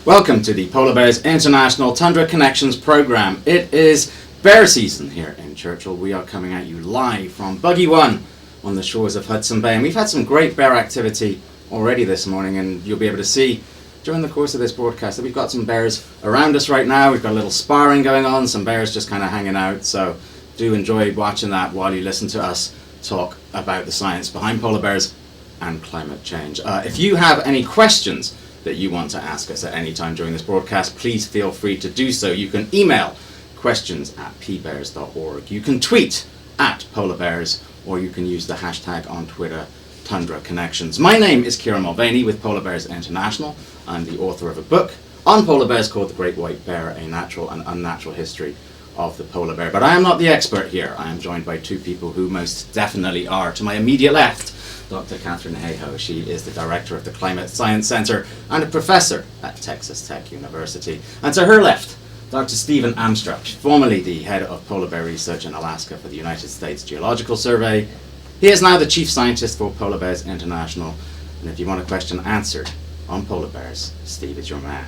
Welcome to the Polar Bears International Tundra Connections program. It is bear season here in Churchill. We are coming at you live from Buggy One on the shores of Hudson Bay, and we've had some great bear activity already this morning, and you'll be able to see during the course of this broadcast that we've got some bears around us right now. We've got a little sparring going on, some bears just kind of hanging out, so do enjoy watching that while you listen to us talk about the science behind polar bears and climate change. If you have any questions that you want to ask us at any time during this broadcast, please feel free to do so. You can email questions@pbears.org. You can tweet @polarbears, or you can use the hashtag on Twitter, Tundra Connections. My name is Kieran Mulvaney with Polar Bears International. I'm the author of a book on polar bears called The Great White Bear, A Natural and Unnatural History of the Polar Bear. But I am not the expert here. I am joined by two people who most definitely are. To my immediate left, Dr. Katharine Hayhoe. She is the director of the Climate Science Center and a professor at Texas Tech University. And to her left, Dr. Stephen Amstrup, formerly the head of polar bear research in Alaska for the United States Geological Survey. He is now the chief scientist for Polar Bears International. And if you want a question answered on polar bears, Steve is your man.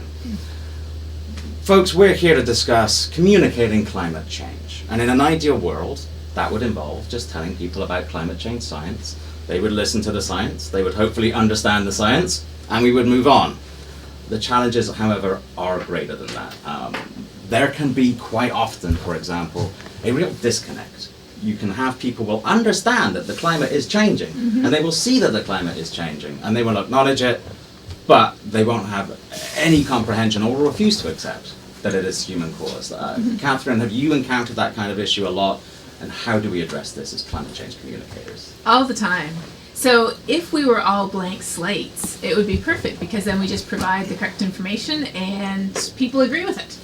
Folks, we're here to discuss communicating climate change. And in an ideal world, that would involve just telling people about climate change science. They would listen to the science, they would hopefully understand the science, and we would move on. The challenges, however, are greater than that. There can be quite often, for example, a real disconnect. You can have people will understand that the climate is changing, and they will see that the climate is changing, and they will acknowledge it, but they won't have any comprehension or refuse to accept that it is human caused. Katharine, have you encountered that kind of issue a lot? And how do we address this as climate change communicators? All the time. So if we were all blank slates, it would be perfect, because then we just provide the correct information and people agree with it.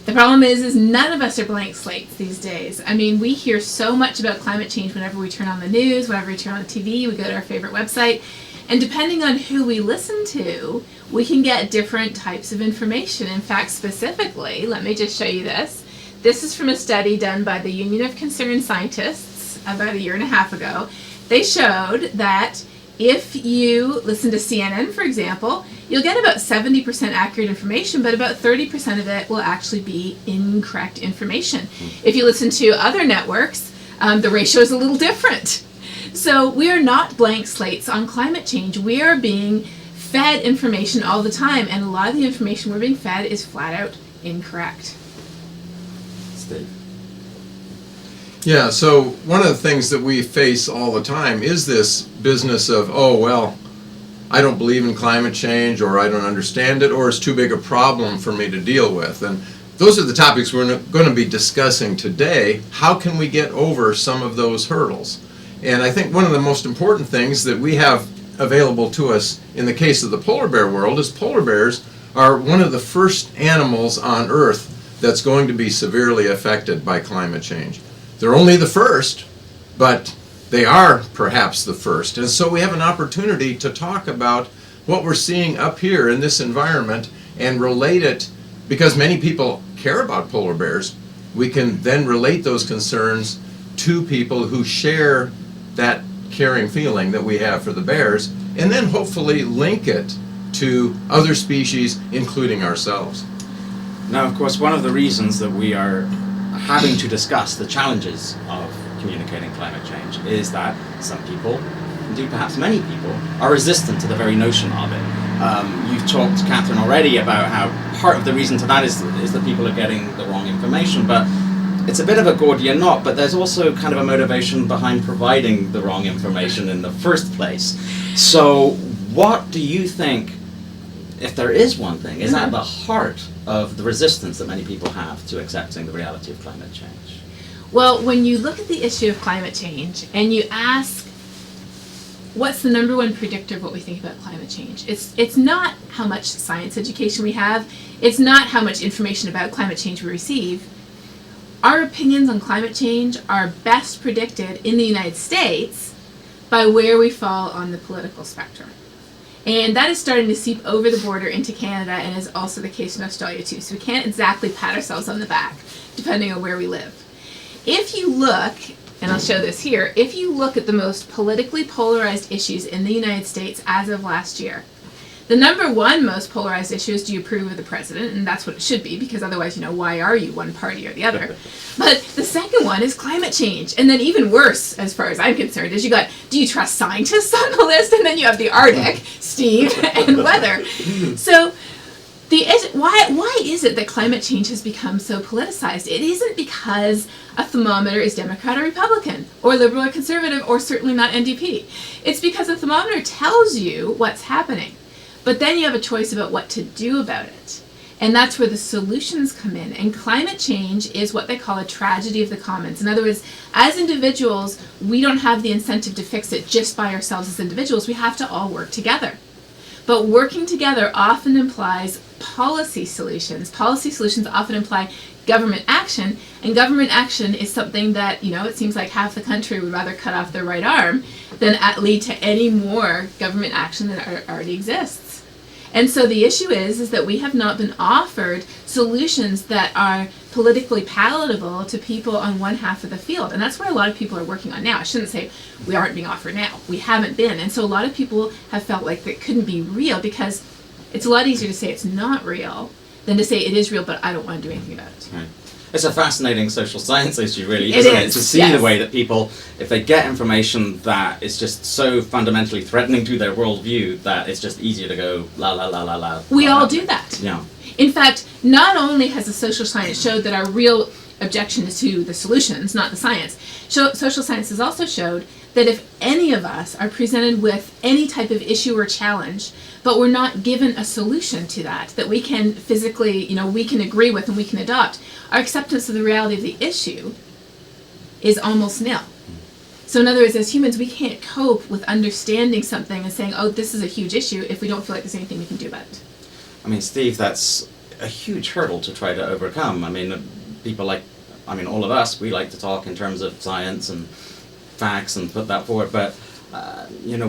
The problem is none of us are blank slates these days. I mean, we hear so much about climate change whenever we turn on the news, whenever we turn on the TV, we go to our favorite website, and depending on who we listen to, we can get different types of information. In fact, specifically, let me just show you this. This is from a study done by the Union of Concerned Scientists about a year and a half ago. They showed that if you listen to CNN, for example, you'll get about 70% accurate information, but about 30% of it will actually be incorrect information. If you listen to other networks, the ratio is a little different. So we are not blank slates on climate change. We are being fed information all the time, and a lot of the information we're being fed is flat out incorrect. Steve. Yeah, so one of the things that we face all the time is this business of, oh, well, I don't believe in climate change, or I don't understand it, or it's too big a problem for me to deal with. And those are the topics we're going to be discussing today. How can we get over some of those hurdles? And I think one of the most important things that we have available to us in the case of the polar bear world is polar bears are one of the first animals on Earth that's going to be severely affected by climate change. They're only the first, but they are perhaps the first. And so we have an opportunity to talk about what we're seeing up here in this environment and relate it, because many people care about polar bears. We can then relate those concerns to people who share that caring feeling that we have for the bears, and then hopefully link it to other species, including ourselves. Now, of course, one of the reasons that we are having to discuss the challenges of communicating climate change is that some people, indeed perhaps many people, are resistant to the very notion of it. You've talked, Katharine, already about how part of the reason to that is that people are getting the wrong information, but it's a bit of a Gordian knot, but there's also kind of a motivation behind providing the wrong information in the first place. So what do you think, if there is one thing, is at the heart of the resistance that many people have to accepting the reality of climate change? Well, when you look at the issue of climate change and you ask, what's the number one predictor of what we think about climate change? It's not how much science education we have. It's not how much information about climate change we receive. Our opinions on climate change are best predicted in the United States by where we fall on the political spectrum. And that is starting to seep over the border into Canada, and is also the case in Australia too. So we can't exactly pat ourselves on the back, depending on where we live. If you look, and I'll show this here, if you look at the most politically polarized issues in the United States as of last year, The number one most polarized issue is, do you approve of the president? And that's what it should be, because otherwise, why are you one party or the other? But the second one is climate change. And then even worse, as far as I'm concerned, is do you trust scientists on the list? And then you have the Arctic, Steve, and weather. So why is it that climate change has become so politicized? It isn't because a thermometer is Democrat or Republican, or liberal or conservative, or certainly not NDP. It's because a thermometer tells you what's happening. But then you have a choice about what to do about it. And that's where the solutions come in. And climate change is what they call a tragedy of the commons. In other words, as individuals, we don't have the incentive to fix it just by ourselves as individuals. We have to all work together. But working together often implies policy solutions. Policy solutions often imply government action. And government action is something that, it seems like half the country would rather cut off their right arm than lead to any more government action that already exists. And so the issue is that we have not been offered solutions that are politically palatable to people on one half of the field. And that's what a lot of people are working on now. I shouldn't say we aren't being offered now. We haven't been. And so a lot of people have felt like it couldn't be real, because it's a lot easier to say it's not real than to say it is real, but I don't want to do anything about it. Right. It's a fascinating social science issue, really, isn't it? To see the way that people, if they get information that is just so fundamentally threatening to their worldview, that it's just easier to go la la la la la. We all do that. Yeah. In fact, not only has the social science showed that our real objection is to the solutions, not the science, social science has also showed that if any of us are presented with any type of issue or challenge, but we're not given a solution to that we can physically, we can agree with and we can adopt, our acceptance of the reality of the issue is almost nil. So in other words, as humans, we can't cope with understanding something and saying, oh, this is a huge issue, if we don't feel like there's anything we can do about it. I mean, Steve, that's a huge hurdle to try to overcome. I mean, people all of us, we like to talk in terms of science and facts and put that forward, but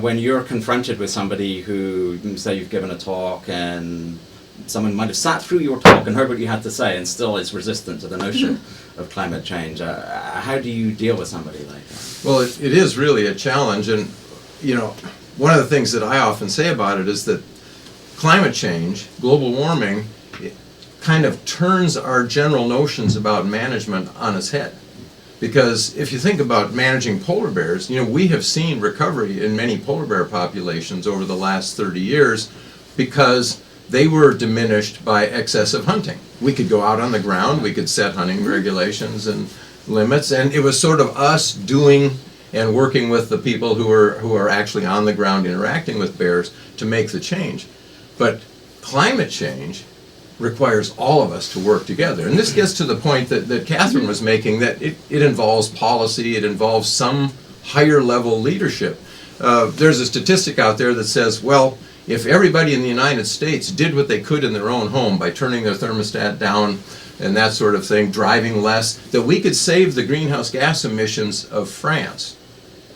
when you're confronted with somebody who, say you've given a talk and someone might have sat through your talk and heard what you had to say and still is resistant to the notion of climate change, how do you deal with somebody like that? Well, it is really a challenge, and one of the things that I often say about it is that climate change, global warming, it kind of turns our general notions about management on its head. Because if you think about managing polar bears, we have seen recovery in many polar bear populations over the last 30 years because they were diminished by excessive hunting. We could go out on the ground, we could set hunting regulations and limits, and it was sort of us doing and working with the people who are actually on the ground interacting with bears to make the change. But climate change requires all of us to work together. And this gets to the point that Katharine was making, that it involves policy, it involves some higher level leadership. There's a statistic out there that says, well, if everybody in the United States did what they could in their own home by turning their thermostat down and that sort of thing, driving less, that we could save the greenhouse gas emissions of France.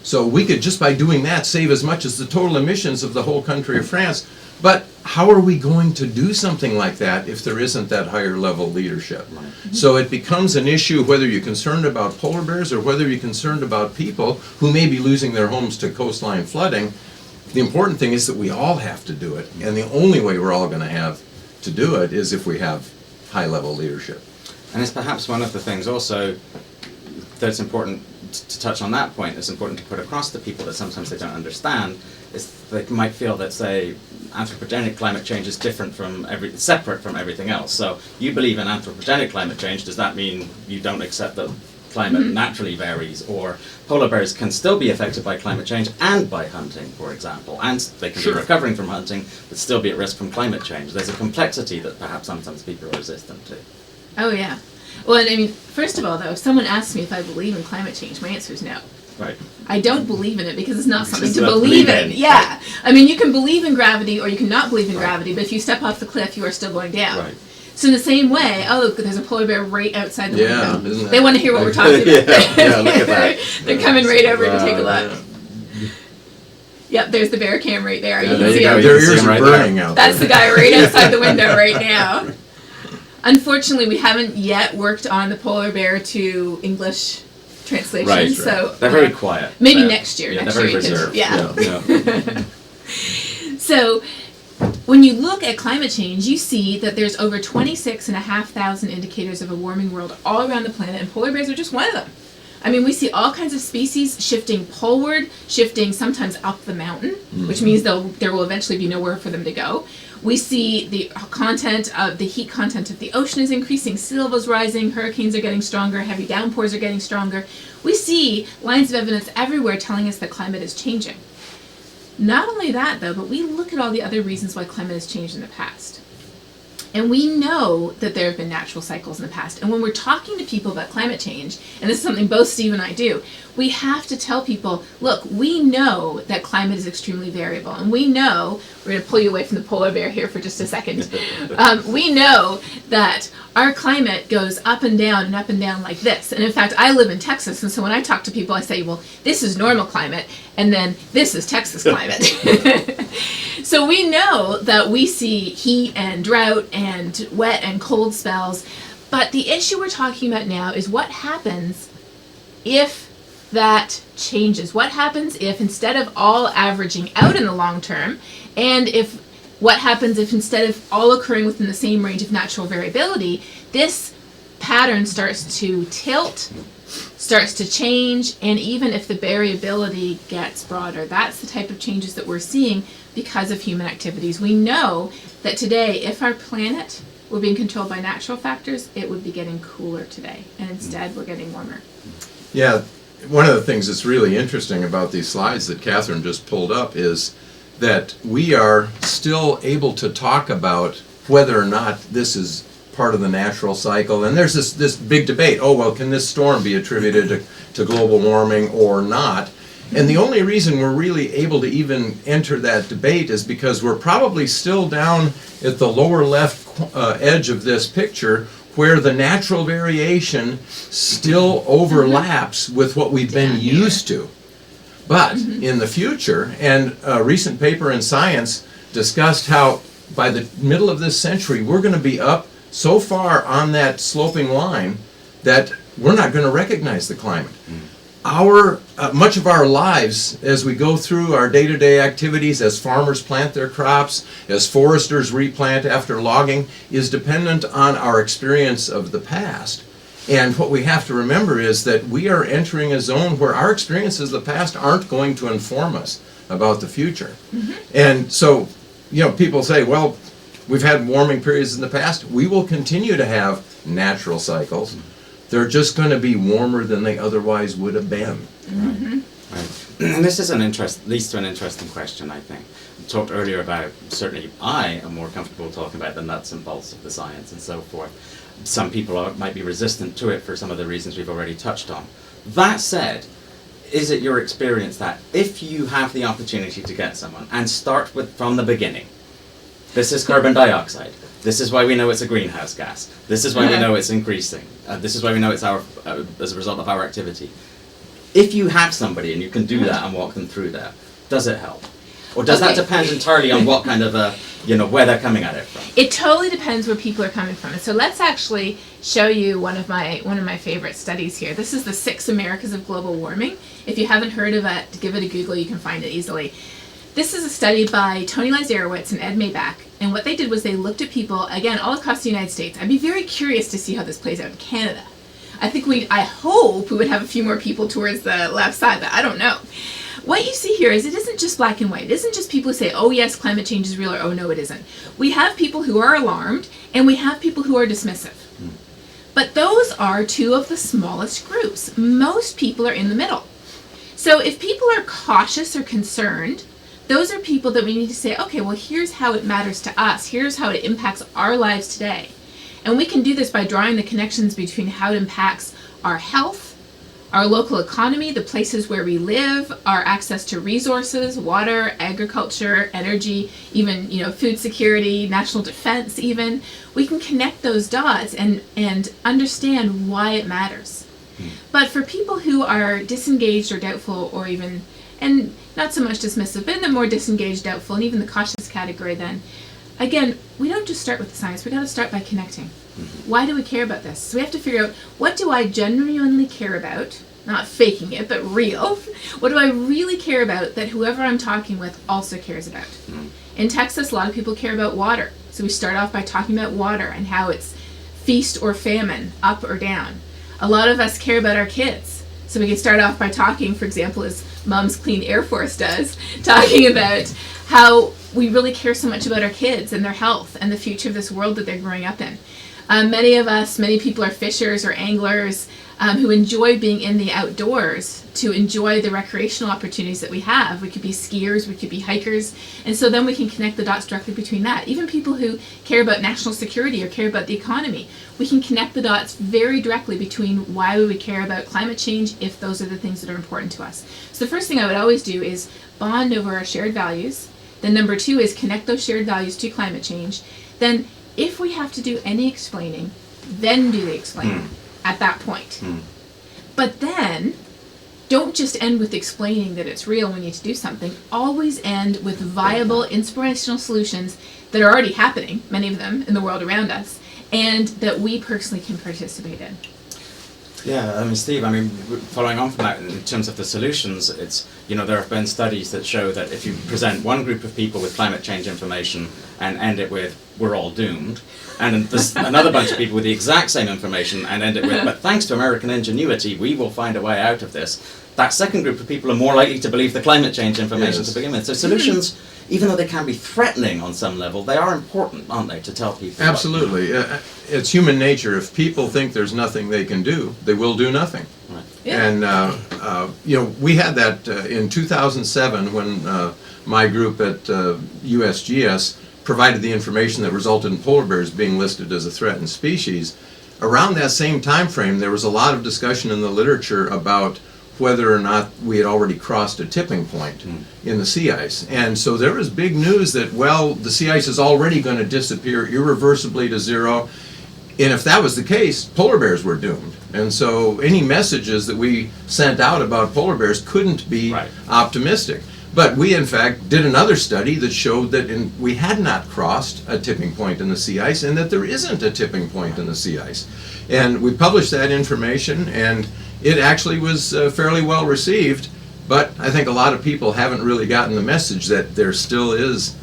So we could, just by doing that, save as much as the total emissions of the whole country of France. But how are we going to do something like that if there isn't that higher level leadership? Right. So it becomes an issue whether you're concerned about polar bears or whether you're concerned about people who may be losing their homes to coastline flooding. The important thing is that we all have to do it, and the only way we're all going to have to do it is if we have high level leadership. And it's perhaps one of the things also that's important to touch on that point, it's important to put across to people that sometimes they don't understand, is they might feel that, say, anthropogenic climate change is separate from everything else. So you believe in anthropogenic climate change, does that mean you don't accept that climate naturally varies, or polar bears can still be affected by climate change and by hunting, for example, and they can be recovering from hunting but still be at risk from climate change? There's a complexity that perhaps sometimes people are resistant to. Oh yeah. Well, I mean, first of all, though, if someone asks me if I believe in climate change, my answer is no. Right. I don't believe in it because it's not something to believe in. Yeah. I mean, you can believe in gravity or you can not believe in gravity, but if you step off the cliff, you are still going down. Right. So in the same way, oh, look, there's a polar bear right outside the window. Isn't that? They want to hear what we're talking about. Yeah, look at that. They're coming right over to take a look. Yep, there's the bear cam right there. Yeah, you there can see you go. him. Their ears are burning out there. That's the guy right outside the window right now. Unfortunately, we haven't yet worked on the polar bear to English translation. Right. So they're very quiet. Maybe next year. Yeah, next they're year very reserved. Yeah. Yeah. So when you look at climate change, you see that there's over 26,500 indicators of a warming world all around the planet, and polar bears are just one of them. I mean, we see all kinds of species shifting poleward, shifting sometimes up the mountain, which means there will eventually be nowhere for them to go. We see the heat content of the ocean is increasing, sea levels rising, hurricanes are getting stronger, heavy downpours are getting stronger. We see lines of evidence everywhere telling us that climate is changing. Not only that, though, but we look at all the other reasons why climate has changed in the past. And we know that there have been natural cycles in the past. And when we're talking to people about climate change, and this is something both Steve and I do, we have to tell people, look, we know that climate is extremely variable. And we know, we're going to pull you away from the polar bear here for just a second. We know that our climate goes up and down like this. And in fact, I live in Texas. And so when I talk to people, I say, well, this is normal climate. And then this is Texas climate. So we know that we see heat and drought and wet and cold spells, but the issue we're talking about now is what happens if that changes. What happens if instead of all averaging out in the long term, and what happens if instead of all occurring within the same range of natural variability, this pattern starts to tilt, starts to change, and even if the variability gets broader. That's the type of changes that we're seeing because of human activities. We know that today, if our planet were being controlled by natural factors, it would be getting cooler today, and instead we're getting warmer. Yeah, one of the things that's really interesting about these slides that Katharine just pulled up is that we are still able to talk about whether or not this is part of the natural cycle. And there's this big debate, oh, well, can this storm be attributed to global warming or not? And the only reason we're really able to even enter that debate is because we're probably still down at the lower left edge of this picture where the natural variation still overlaps with what we've been used to. But in the future, and a recent paper in Science discussed how by the middle of this century, we're going to be up so far on that sloping line that we're not going to recognize the climate. Much of our lives, as we go through our day-to-day activities, as farmers plant their crops, as foresters replant after logging, is dependent on our experience of the past. And what we have to remember is that we are entering a zone where our experiences of the past aren't going to inform us about the future. And so, people say, well, we've had warming periods in the past. We will continue to have natural cycles. They're just going to be warmer than they otherwise would have been. Right. And this is leads to an interesting question, I think. We talked earlier about, certainly I am more comfortable talking about the nuts and bolts of the science and so forth. Some people might be resistant to it for some of the reasons we've already touched on. That said, is it your experience that if you have the opportunity to get someone and start from the beginning, this is carbon dioxide, this is why we know it's a greenhouse gas, this is why we know it's increasing, this is why we know it's as a result of our activity. If you have somebody and you can do that and walk them through that, does it help? Or does that depend entirely on what kind of where they're coming at it from? It totally depends where people are coming from. And so let's actually show you one of my favorite studies here. This is the 6 Americas of Global Warming. If you haven't heard of it, give it a Google, you can find it easily. This is a study by Tony Lazarowitz and Ed Maybach. And what they did was they looked at people, again, all across the United States. I'd be very curious to see how this plays out in Canada. I hope we would have a few more people towards the left side, but I don't know. What you see here is it isn't just black and white. It isn't just people who say, oh yes, climate change is real, or oh no, it isn't. We have people who are alarmed, and we have people who are dismissive. But those are 2 of the smallest groups. Most people are in the middle. So if people are cautious or concerned, those are people that we need to say, okay, well, here's how it matters to us. Here's how it impacts our lives today. And we can do this by drawing the connections between how it impacts our health, our local economy, the places where we live, our access to resources, water, agriculture, energy, even food security, national defense even. We can connect those dots and understand why it matters. But for people who are disengaged or doubtful or even, and not so much dismissive, but in the more disengaged, doubtful, and even the cautious category then, again, we don't just start with the science, we got to start by connecting. Why do we care about this? So we have to figure out, what do I genuinely care about? Not faking it, but real. What do I really care about that whoever I'm talking with also cares about? In Texas, a lot of people care about water. So we start off by talking about water and how it's feast or famine, up or down. A lot of us care about our kids. So we can start off by talking, for example, as Mom's Clean Air Force does, talking about how we really care so much about our kids and their health and the future of this world that they're growing up in. Many people are fishers or anglers who enjoy being in the outdoors to enjoy the recreational opportunities that we have. We could be skiers, we could be hikers, and so then we can connect the dots directly between that. Even people who care about national security or care about the economy, we can connect the dots very directly between why we would care about climate change if those are the things that are important to us. So the first thing I would always do is bond over our shared values. Then number 2 is connect those shared values to climate change. Then if we have to do any explaining, then do the explaining at that point. But then don't just end with explaining that it's real, we need to do something. Always end with viable, inspirational solutions that are already happening, many of them in the world around us, and that we personally can participate in. Yeah, Steve, following on from that, in terms of the solutions, it's, there have been studies that show that if you present one group of people with climate change information and end it with, we're all doomed, and then there's another bunch of people with the exact same information and end it with, but thanks to American ingenuity, we will find a way out of this, that second group of people are more likely to believe the climate change information to begin with. So solutions, even though they can be threatening on some level, they are important, aren't they, to tell people? Absolutely. It's human nature. If people think there's nothing they can do, they will do nothing. Right. Yeah. And, we had that in 2007 when my group at USGS provided the information that resulted in polar bears being listed as a threatened species. Around that same time frame, there was a lot of discussion in the literature about whether or not we had already crossed a tipping point in the sea ice. And so there was big news that, the sea ice is already going to disappear irreversibly to zero. And if that was the case, polar bears were doomed. And so any messages that we sent out about polar bears couldn't be optimistic. But we, in fact, did another study that showed that we had not crossed a tipping point in the sea ice and that there isn't a tipping point in the sea ice. And we published that information, and it actually was fairly well received, but I think a lot of people haven't really gotten the message that there still is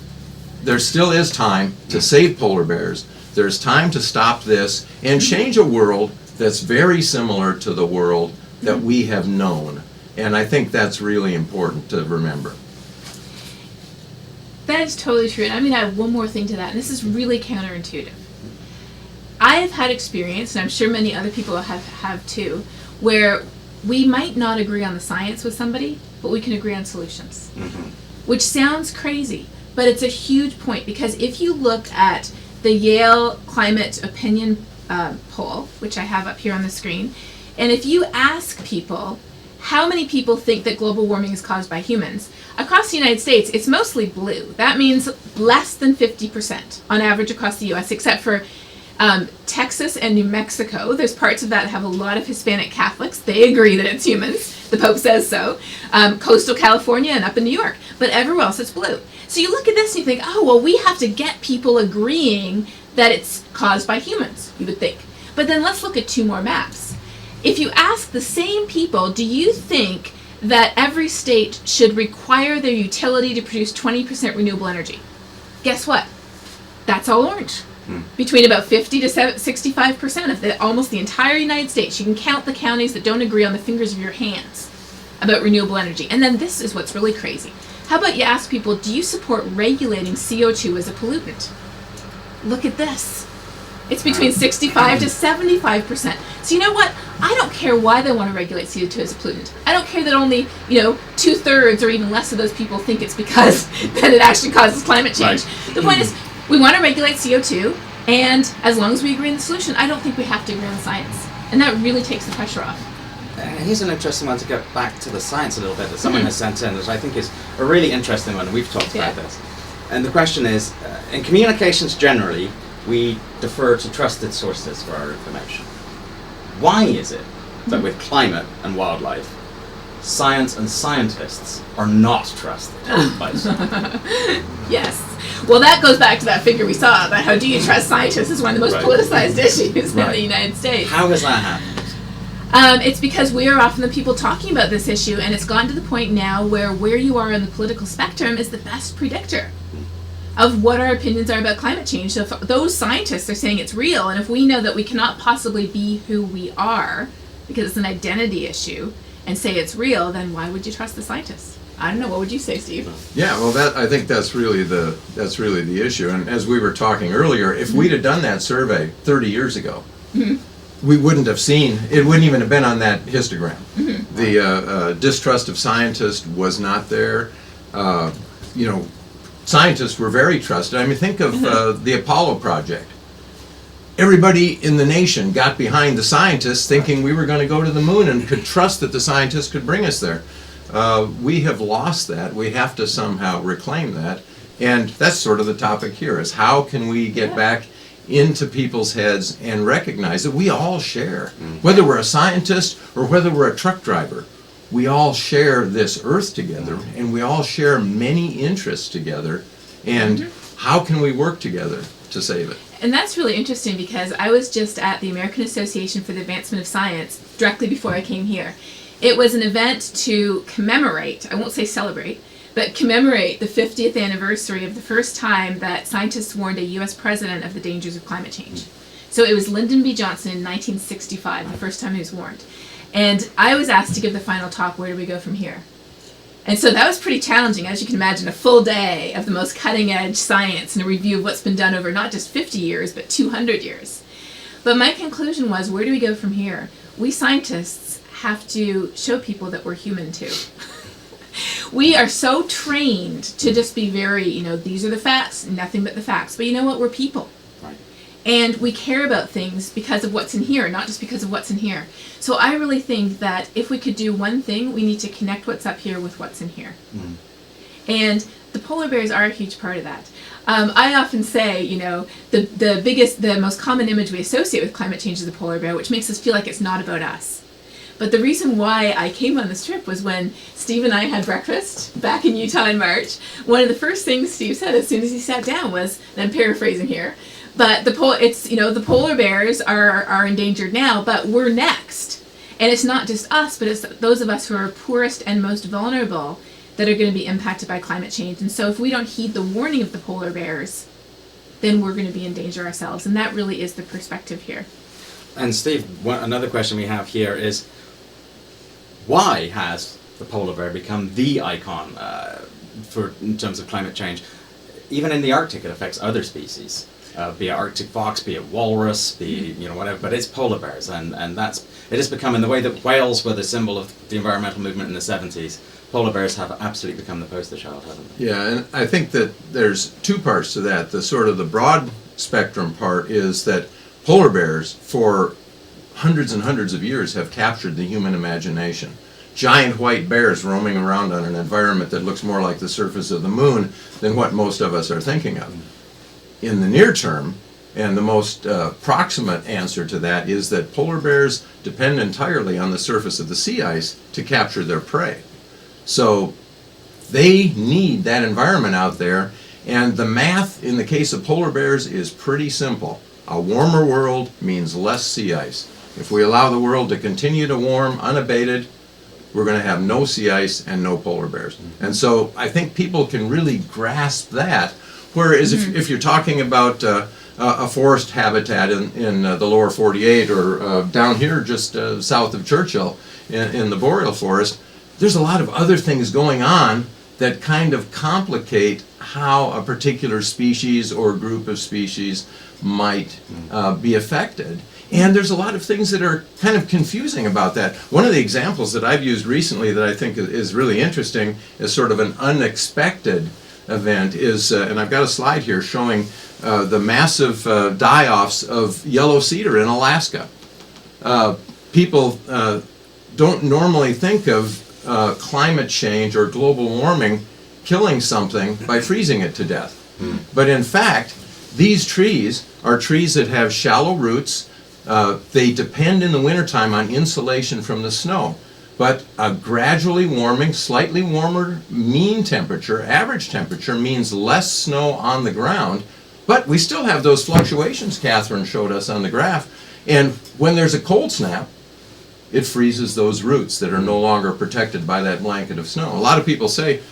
time to save polar bears. There's time to stop this and change a world that's very similar to the world that we have known. And I think that's really important to remember. That is totally true. And I'm going to add one more thing to that, and this is really counterintuitive. I have had experience, and I'm sure many other people have too, where we might not agree on the science with somebody, but we can agree on solutions. Which sounds crazy, but it's a huge point, because if you look at the Yale Climate Opinion poll, which I have up here on the screen, and if you ask people how many people think that global warming is caused by humans, across the United States, it's mostly blue. That means less than 50% on average across the U.S., except for Texas and New Mexico. There's parts of that have a lot of Hispanic Catholics. They agree that it's humans. The Pope says so. Coastal California and up in New York. But everywhere else it's blue. So you look at this and you think, we have to get people agreeing that it's caused by humans, you would think. But then let's look at 2 more maps. If you ask the same people, do you think that every state should require their utility to produce 20% renewable energy? Guess what? That's all orange. Between about 50 to 65% of almost the entire United States. You can count the counties that don't agree on the fingers of your hands about renewable energy. And then this is what's really crazy. How about you ask people, do you support regulating CO2 as a pollutant? Look at this. It's between 65 to 75%. So you know what? I don't care why they want to regulate CO2 as a pollutant. I don't care that only, 2/3 or even less of those people think it's because that it actually causes climate change. Right. The point is, we want to regulate CO2, and as long as we agree on the solution, I don't think we have to agree on the science. And that really takes the pressure off. Here's an interesting one to get back to the science a little bit that someone has sent in, which I think is a really interesting one, and we've talked about this. And the question is, in communications generally, we defer to trusted sources for our information. Why is it that with climate and wildlife, science and scientists are not trusted by some? Yes. Well, that goes back to that figure we saw, that how do you trust scientists is one of the most politicized issues in the United States. How has that happened? It's because we are often the people talking about this issue, and it's gotten to the point now where you are on the political spectrum is the best predictor. of what our opinions are about climate change. So if those scientists are saying it's real, and if we know that we cannot possibly be who we are because it's an identity issue, and say it's real, then why would you trust the scientists? I don't know. What would you say, Steve? Yeah, well, I think that's really the issue. And as we were talking earlier, if we'd have done that survey 30 years ago, we wouldn't have seen, it wouldn't even have been on that histogram. The distrust of scientists was not there. Scientists were very trusted. I mean, think of the Apollo project. Everybody in the nation got behind the scientists, thinking we were going to go to the moon and could trust that the scientists could bring us there. We have lost that. We have to somehow reclaim that. And that's sort of the topic here, is how can we get back into people's heads and recognize that we all share. Whether we're a scientist or whether we're a truck driver, we all share this earth together, and we all share many interests together. And how can we work together to save it? And that's really interesting, because I was just at the American Association for the Advancement of Science directly before I came here. It was an event to commemorate, I won't say celebrate, but commemorate the 50th anniversary of the first time that scientists warned a U.S. president of the dangers of climate change. So it was Lyndon B. Johnson in 1965, the first time he was warned. And I was asked to give the final talk, where do we go from here? And so that was pretty challenging, as you can imagine, a full day of the most cutting-edge science and a review of what's been done over not just 50 years, but 200 years. But my conclusion was, where do we go from here? We scientists have to show people that we're human too. We are so trained to just be very, these are the facts, nothing but the facts. But you know what? We're people. Right. And we care about things because of what's in here, not just because of what's in here. So I really think that if we could do one thing, we need to connect what's up here with what's in here. And the polar bears are a huge part of that. I often say, the most common image we associate with climate change is the polar bear, which makes us feel like it's not about us. But the reason why I came on this trip was when Steve and I had breakfast back in Utah in March. One of the first things Steve said as soon as he sat down was, and I'm paraphrasing here, but the polar bears are endangered now, but we're next. And it's not just us, but it's those of us who are poorest and most vulnerable that are going to be impacted by climate change. And so if we don't heed the warning of the polar bears, then we're going to be in danger ourselves. And that really is the perspective here. And Steve, another question we have here is, why has the polar bear become the icon in terms of climate change? Even in the Arctic, it affects other species, be it Arctic fox, be it walrus, be whatever. But it's polar bears, and it has become, in the way that whales were the symbol of the environmental movement in the 70s. Polar bears have absolutely become the poster child, haven't they? Yeah, and I think that there's two parts to that. The sort of the broad spectrum part is that polar bears, for hundreds and hundreds of years, have captured the human imagination. Giant white bears roaming around on an environment that looks more like the surface of the moon than what most of us are thinking of. In the near term, and the most proximate answer to that is that polar bears depend entirely on the surface of the sea ice to capture their prey. So they need that environment out there, and the math in the case of polar bears is pretty simple. A warmer world means less sea ice. If we allow the world to continue to warm unabated, we're going to have no sea ice and no polar bears. And so I think people can really grasp that. Whereas if you're talking about a forest habitat in the lower 48 or down here just south of Churchill in the boreal forest, there's a lot of other things going on that kind of complicate how a particular species or group of species might be affected. And there's a lot of things that are kind of confusing about that. One of the examples that I've used recently that I think is really interesting as sort of an unexpected event is, and I've got a slide here showing the massive die-offs of yellow cedar in Alaska. People don't normally think of climate change or global warming killing something by freezing it to death. But in fact, these trees are trees that have shallow roots. They depend in the wintertime on insulation from the snow. But a gradually warming, slightly warmer mean temperature, average temperature, means less snow on the ground. But we still have those fluctuations Katharine showed us on the graph. And when there's a cold snap, it freezes those roots that are no longer protected by that blanket of snow. A lot of people say,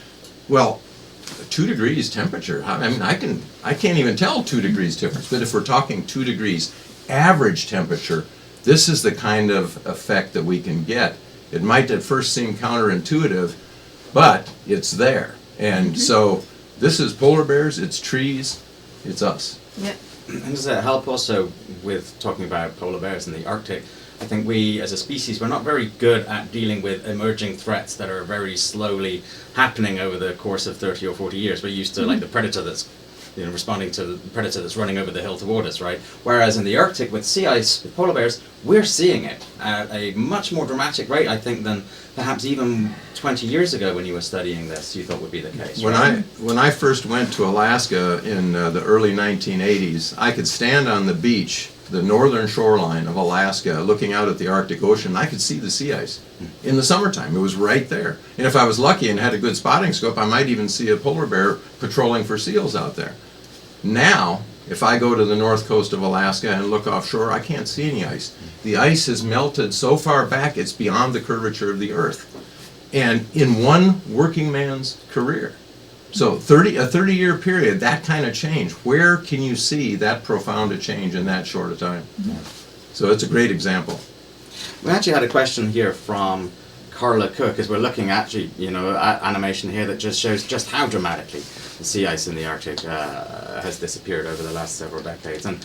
well, 2 degrees temperature. I mean, I can't even tell 2 degrees difference. But if we're talking 2 degrees average temperature, this is the kind of effect that we can get. It might at first seem counterintuitive, but it's there. And so this is polar bears, it's trees, it's us. Yep. And does that help also with talking about polar bears in the Arctic? I think we, as a species, we're not very good at dealing with emerging threats that are very slowly happening over the course of 30 or 40 years. We're used to like the predator that's responding to the predator that's running over the hill toward us, right? Whereas in the Arctic, with sea ice, with polar bears, we're seeing it at a much more dramatic rate, I think, than perhaps even 20 years ago when you were studying this, you thought would be the case. When I first went to Alaska in the early 1980s, I could stand on the beach, the northern shoreline of Alaska, looking out at the Arctic Ocean. I could see the sea ice in the summertime. It was right there. And if I was lucky and had a good spotting scope, I might even see a polar bear patrolling for seals out there. Now, if I go to the north coast of Alaska and look offshore, I can't see any ice. The ice has melted so far back, it's beyond the curvature of the Earth. And in one working man's career. So a 30-year period, that kind of change, where can you see that profound a change in that short a time? So it's a great example. We actually had a question here from Carla Cook, as we're looking at animation here that just shows just how dramatically the sea ice in the Arctic has disappeared over the last several decades. And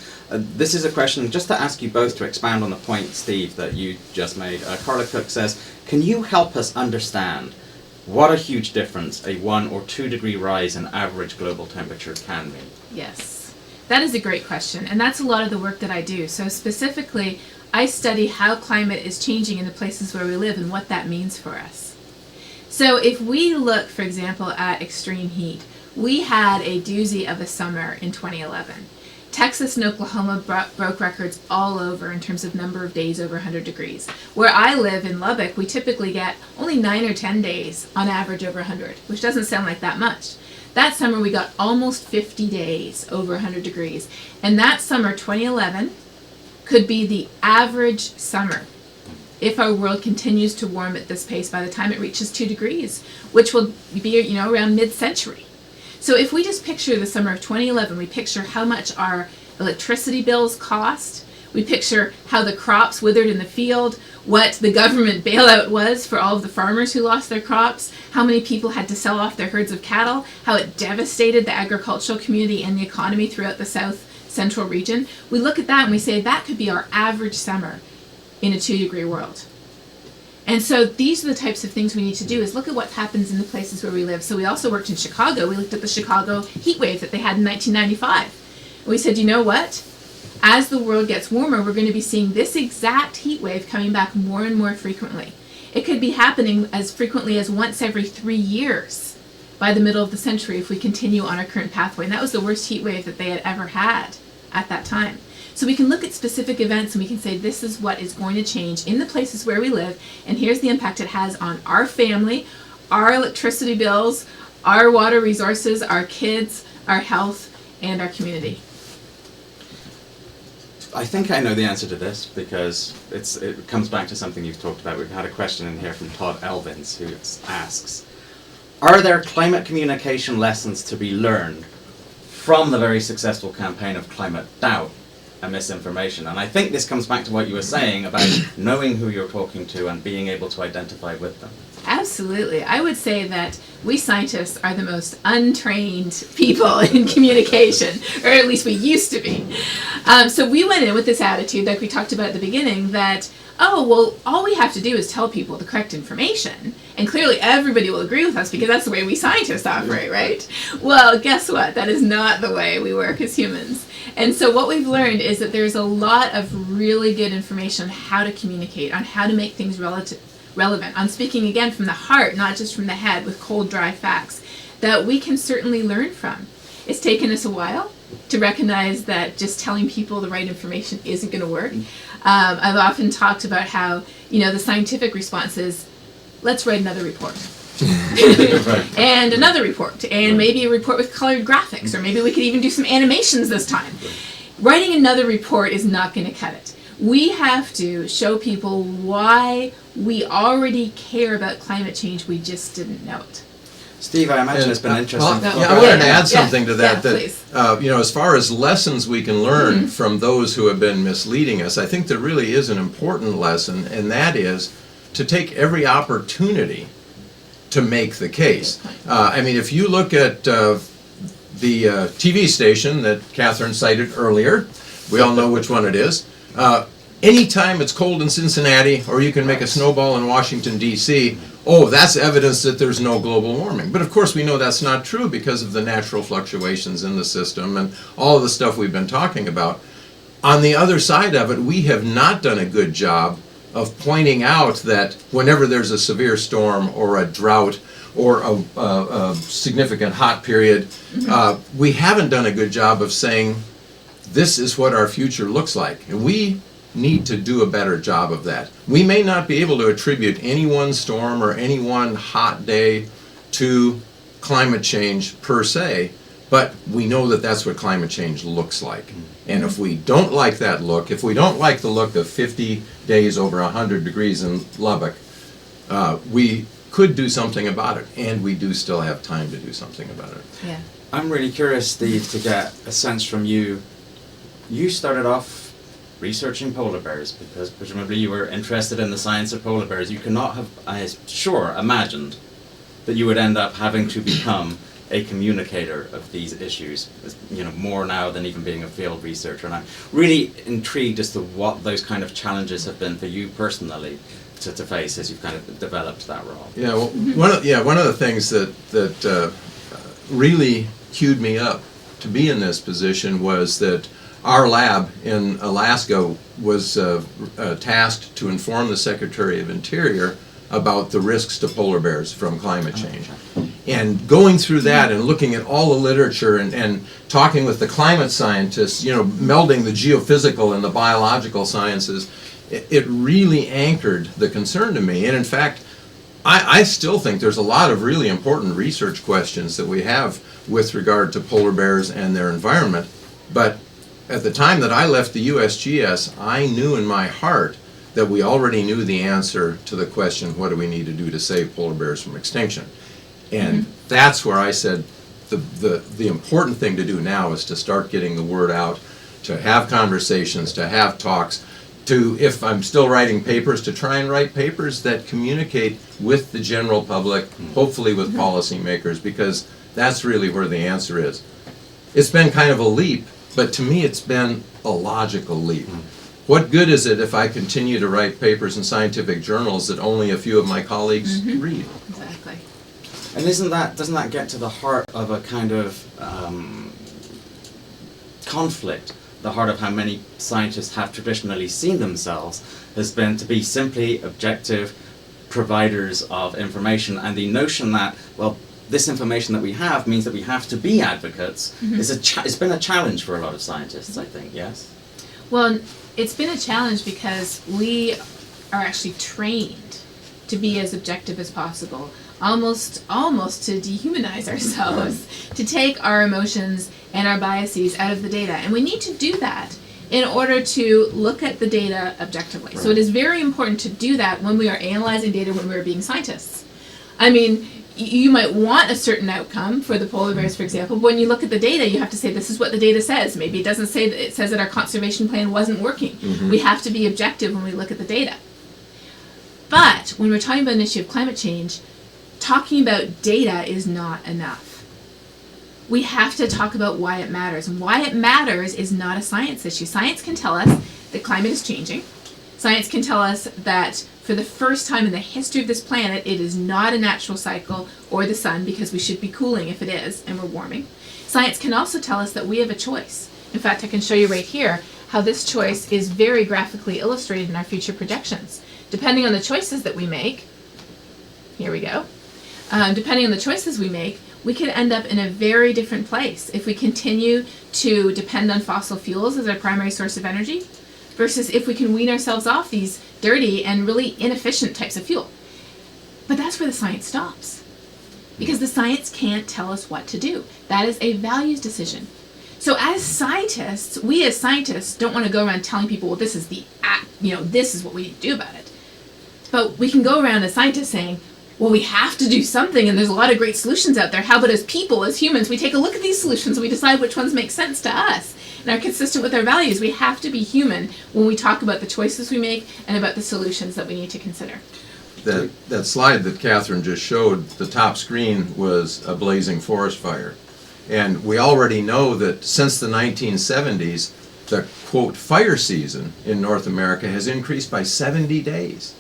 this is a question just to ask you both to expand on the point, Steve, that you just made. Carla Cook says, can you help us understand what a huge difference a 1 or 2 degree rise in average global temperature can mean? Yes, that is a great question, and that's a lot of the work that I do. So specifically, I study how climate is changing in the places where we live and what that means for us. So if we look, for example, at extreme heat, we had a doozy of a summer in 2011. Texas and Oklahoma broke records all over in terms of number of days over 100 degrees. Where I live in Lubbock, we typically get only 9 or 10 days on average over 100, which doesn't sound like that much. That summer we got almost 50 days over 100 degrees. And that summer, 2011, could be the average summer if our world continues to warm at this pace by the time it reaches 2 degrees, which will be around mid-century. So if we just picture the summer of 2011, we picture how much our electricity bills cost, we picture how the crops withered in the field, what the government bailout was for all of the farmers who lost their crops, how many people had to sell off their herds of cattle, how it devastated the agricultural community and the economy throughout the south central region. We look at that and we say that could be our average summer in a 2 degree world. And so these are the types of things we need to do, is look at what happens in the places where we live. So we also worked in Chicago. We looked at the Chicago heat wave that they had in 1995. And we said, you know what? As the world gets warmer, we're going to be seeing this exact heat wave coming back more and more frequently. It could be happening as frequently as once every 3 years by the middle of the century if we continue on our current pathway. And that was the worst heat wave that they had ever had at that time. So we can look at specific events and we can say this is what is going to change in the places where we live, and here's the impact it has on our family, our electricity bills, our water resources, our kids, our health, and our community. I think I know the answer to this because it comes back to something you've talked about. We've had a question in here from Todd Elvins who asks, are there climate communication lessons to be learned from the very successful campaign of climate doubt and misinformation? And I think this comes back to what you were saying about knowing who you're talking to and being able to identify with them. Absolutely. I would say that we scientists are the most untrained people in communication, or at least we used to be. So we went in with this attitude, like we talked about at the beginning, that, oh, well, all we have to do is tell people the correct information, and clearly everybody will agree with us because that's the way we scientists operate, right? Well, guess what? That is not the way we work as humans. And so what we've learned is that there's a lot of really good information on how to communicate, on how to make things relevant, on speaking again from the heart, not just from the head with cold, dry facts, that we can certainly learn from. It's taken us a while to recognize that just telling people the right information isn't going to work. I've often talked about how, the scientific response is, let's write another report. And another report, and maybe a report with colored graphics, or maybe we could even do some animations this time. Writing another report is not going to cut it. We have to show people why we already care about climate change, we just didn't know it. Steve, I imagine it's been interesting. I wanted to add something to that. Please. As far as lessons we can learn from those who have been misleading us, I think there really is an important lesson, and that is to take every opportunity to make the case. If you look at the TV station that Catherine cited earlier, we all know which one it is. Anytime it's cold in Cincinnati, or you can make a snowball in Washington, D.C., that's evidence that there's no global warming. But of course we know that's not true because of the natural fluctuations in the system and all of the stuff we've been talking about. On the other side of it, we have not done a good job of pointing out that whenever there's a severe storm or a drought or a significant hot period, we haven't done a good job of saying, this is what our future looks like. And we need to do a better job of that. We may not be able to attribute any one storm or any one hot day to climate change per se, but we know that that's what climate change looks like. And if we don't like that look, if we don't like the look of 50 days over 100 degrees in Lubbock, we could do something about it, and we do still have time to do something about it. Yeah. I'm really curious, Steve, to get a sense from you. You started off researching polar bears because presumably you were interested in the science of polar bears. You cannot have, I sure, imagined that you would end up having to become a communicator of these issues, more now than even being a field researcher. And I'm really intrigued as to what those kind of challenges have been for you personally to face as you've kind of developed that role. Yeah, well, one of the things that really queued me up to be in this position was that our lab in Alaska was tasked to inform the Secretary of Interior about the risks to polar bears from climate change. And going through that and looking at all the literature and talking with the climate scientists, melding the geophysical and the biological sciences, it really anchored the concern to me. And in fact, I still think there's a lot of really important research questions that we have with regard to polar bears and their environment. But at the time that I left the USGS, I knew in my heart that we already knew the answer to the question, what do we need to do to save polar bears from extinction? And that's where I said the important thing to do now is to start getting the word out, to have conversations, to have talks, to, if I'm still writing papers, to try and write papers that communicate with the general public, hopefully with policymakers, because that's really where the answer is. It's been kind of a leap, but to me it's been a logical leap. What good is it if I continue to write papers in scientific journals that only a few of my colleagues read? Exactly. And doesn't that get to the heart of a kind of conflict? The heart of how many scientists have traditionally seen themselves has been to be simply objective providers of information, and the notion that, well, this information that we have means that we have to be advocates it's been a challenge for a lot of scientists, I think, yes? Well, it's been a challenge because we are actually trained to be as objective as possible, almost to dehumanize ourselves, to take our emotions and our biases out of the data. And we need to do that in order to look at the data objectively. Right. So it is very important to do that when we are analyzing data, when we're being scientists. I mean, you might want a certain outcome for the polar bears, for example, but when you look at the data, you have to say, this is what the data says. Maybe it doesn't say that, it says that our conservation plan wasn't working. We have to be objective when we look at the data. But when we're talking about an issue of climate change, talking about data is not enough. We have to talk about why it matters. And why it matters is not a science issue. Science can tell us that climate is changing. Science can tell us that for the first time in the history of this planet, it is not a natural cycle or the sun, because we should be cooling if it is, and we're warming. Science can also tell us that we have a choice. In fact, I can show you right here how this choice is very graphically illustrated in our future projections. Depending on the choices that we make, here we go, depending on the choices we make, we could end up in a very different place if we continue to depend on fossil fuels as our primary source of energy, versus if we can wean ourselves off these dirty and really inefficient types of fuel. But that's where the science stops, because the science can't tell us what to do. That is a values decision. So as scientists, we as scientists don't want to go around telling people, well, this is this is what we need to do about it. But we can go around as scientists saying, well, we have to do something, and there's a lot of great solutions out there. How about as people, as humans, we take a look at these solutions and we decide which ones make sense to us and are consistent with our values. We have to be human when we talk about the choices we make and about the solutions that we need to consider. That slide that Catherine just showed, the top screen was a blazing forest fire. And we already know that since the 1970s, the, quote, fire season in North America has increased by 70 days.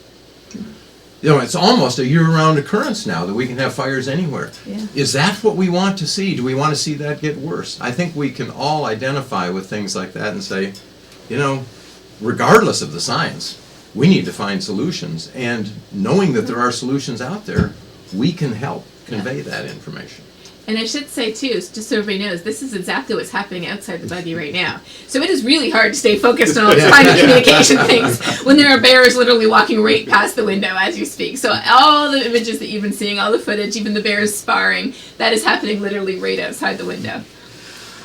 You know, it's almost a year-round occurrence now that we can have fires anywhere. Yeah. Is that what we want to see? Do we want to see that get worse? I think we can all identify with things like that and say, you know, regardless of the science, we need to find solutions. And knowing that there are solutions out there, we can help convey that information. And I should say, too, just so everybody knows, this is exactly what's happening outside the buggy right now. So it is really hard to stay focused on all these climate communication things when there are bears literally walking right past the window as you speak. So all the images that you've been seeing, all the footage, even the bears sparring, that is happening literally right outside the window.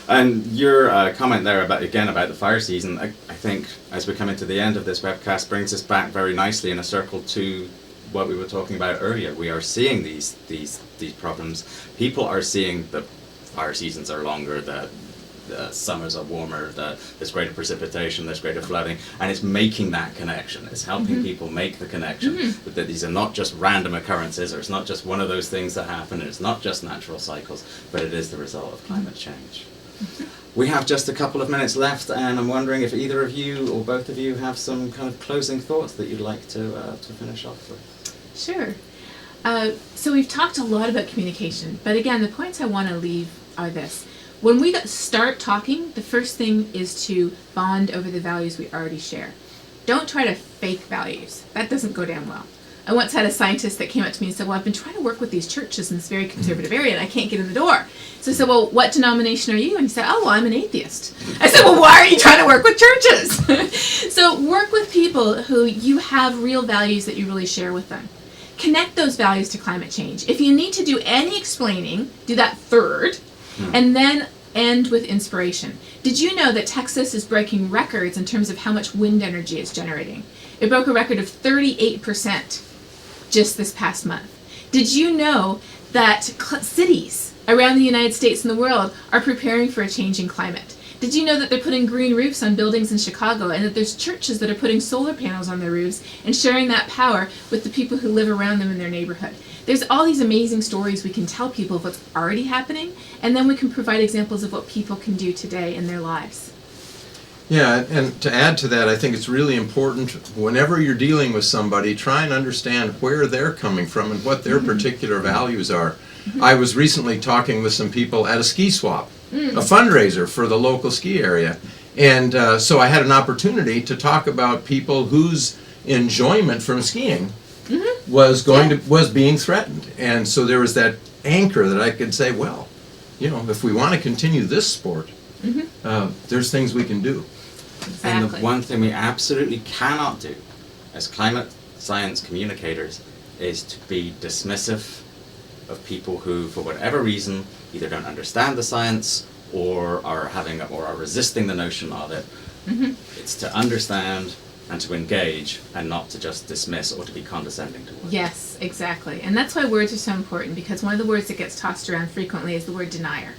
And your comment there about the fire season, I think as we come into the end of this webcast brings us back very nicely in a circle to what we were talking about earlier. We are seeing these problems. People are seeing the fire seasons are longer, the summers are warmer, there's greater precipitation, there's greater flooding, and it's making that connection. It's helping people make the connection that these are not just random occurrences, or it's not just one of those things that happen, and it's not just natural cycles, but it is the result of climate change. We have just a couple of minutes left, and I'm wondering if either of you or both of you have some kind of closing thoughts that you'd like to finish off with. Sure. So we've talked a lot about communication, but again, the points I want to leave are this. When we start talking, the first thing is to bond over the values we already share. Don't try to fake values. That doesn't go down well. I once had a scientist that came up to me and said, well, I've been trying to work with these churches in this very conservative area and I can't get in the door. So I said, well, what denomination are you? And he said, oh, well, I'm an atheist. I said, well, why are you trying to work with churches? So work with people who you have real values that you really share with them. Connect those values to climate change. If you need to do any explaining, do that third, and then end with inspiration. Did you know that Texas is breaking records in terms of how much wind energy it's generating? It broke a record of 38% just this past month. Did you know that cities around the United States and the world are preparing for a changing climate? Did you know that they're putting green roofs on buildings in Chicago, and that there's churches that are putting solar panels on their roofs and sharing that power with the people who live around them in their neighborhood? There's all these amazing stories we can tell people of what's already happening, and then we can provide examples of what people can do today in their lives. Yeah, and to add to that, I think it's really important whenever you're dealing with somebody, try and understand where they're coming from and what their particular values are. I was recently talking with some people at a ski swap, a fundraiser for the local ski area. And so I had an opportunity to talk about people whose enjoyment from skiing was being threatened. And so there was that anchor that I could say, well, you know, if we want to continue this sport, there's things we can do. Exactly. And the one thing we absolutely cannot do as climate science communicators is to be dismissive of people who, for whatever reason, either don't understand the science or are resisting the notion of it. It's to understand and to engage, and not to just dismiss or to be condescending towards. Yes, exactly. And that's why words are so important, because one of the words that gets tossed around frequently is the word denier.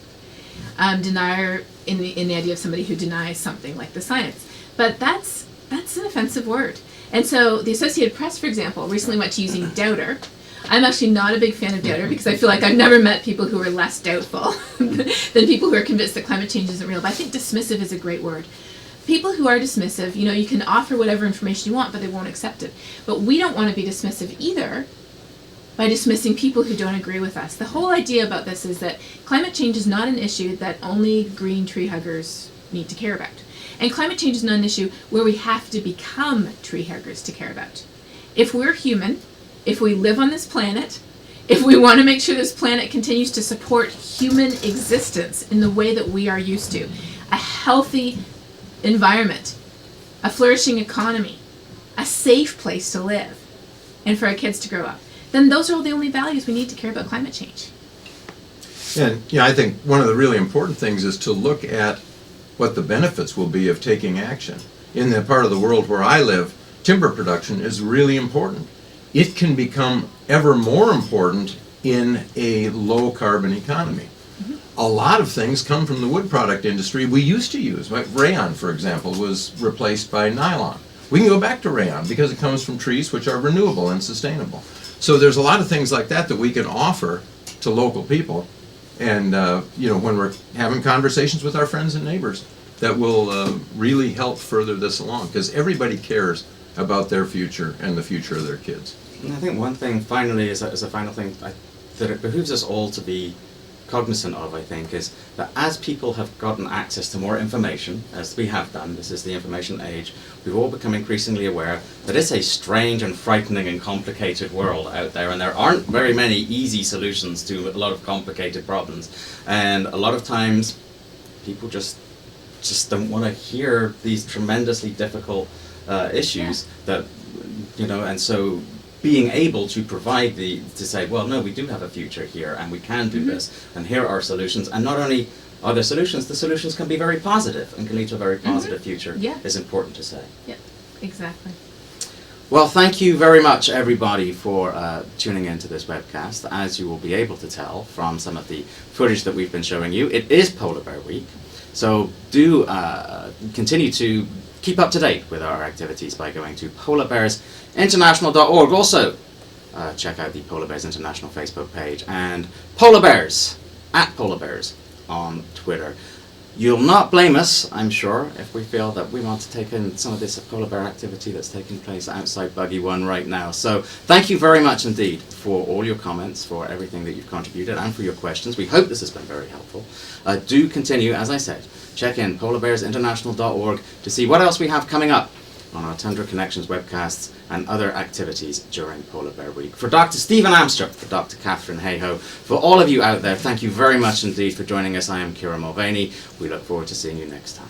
Denier in the idea of somebody who denies something like the science. But that's an offensive word. And so the Associated Press, for example, recently went to using doubter. I'm actually not a big fan of doubter because I feel like I've never met people who are less doubtful than people who are convinced that climate change isn't real. But I think dismissive is a great word. People who are dismissive, you know, you can offer whatever information you want, but they won't accept it. But we don't want to be dismissive either by dismissing people who don't agree with us. The whole idea about this is that climate change is not an issue that only green tree huggers need to care about. And climate change is not an issue where we have to become tree huggers to care about. If we're human, if we live on this planet, if we want to make sure this planet continues to support human existence in the way that we are used to, a healthy environment, a flourishing economy, a safe place to live, and for our kids to grow up, then those are the only values we need to care about climate change. And I think one of the really important things is to look at what the benefits will be of taking action. In the part of the world where I live, timber production is really important. it can become ever more important in a low carbon economy. A lot of things come from the wood product industry we used to use. Like rayon, for example, was replaced by nylon. We can go back to rayon because it comes from trees which are renewable and sustainable. So there's a lot of things like that that we can offer to local people, and when we're having conversations with our friends and neighbors, that will really help further this along, because everybody cares about their future and the future of their kids. And I think one thing, finally, as a final thing, that it behooves us all to be cognizant of, I think, is that as people have gotten access to more information, as we have done, this is the information age, we've all become increasingly aware that it's a strange and frightening and complicated world out there, and there aren't very many easy solutions to a lot of complicated problems. And a lot of times, people just don't want to hear these tremendously difficult issues that, and so being able to provide to say, well, no, we do have a future here, and we can do this, and here are solutions. And not only are there solutions, the solutions can be very positive and can lead to a very positive future, is important to say. Yep, exactly. Well, thank you very much, everybody, for tuning into this webcast. As you will be able to tell from some of the footage that we've been showing you, it is Polar Bear Week. So do continue to keep up to date with our activities by going to polarbearsinternational.org. Also, check out the Polar Bears International Facebook page and Polar Bears, @PolarBears on Twitter. You'll not blame us, I'm sure, if we feel that we want to take in some of this polar bear activity that's taking place outside Buggy One right now. So thank you very much indeed for all your comments, for everything that you've contributed, and for your questions. We hope this has been very helpful. Do continue, as I said, check in polarbearsinternational.org to see what else we have coming up on our Tundra Connections webcasts and other activities during Polar Bear Week. For Dr. Stephen Amstrup, for Dr. Katharine Hayhoe, for all of you out there, thank you very much indeed for joining us. I am Kieran Mulvaney. We look forward to seeing you next time.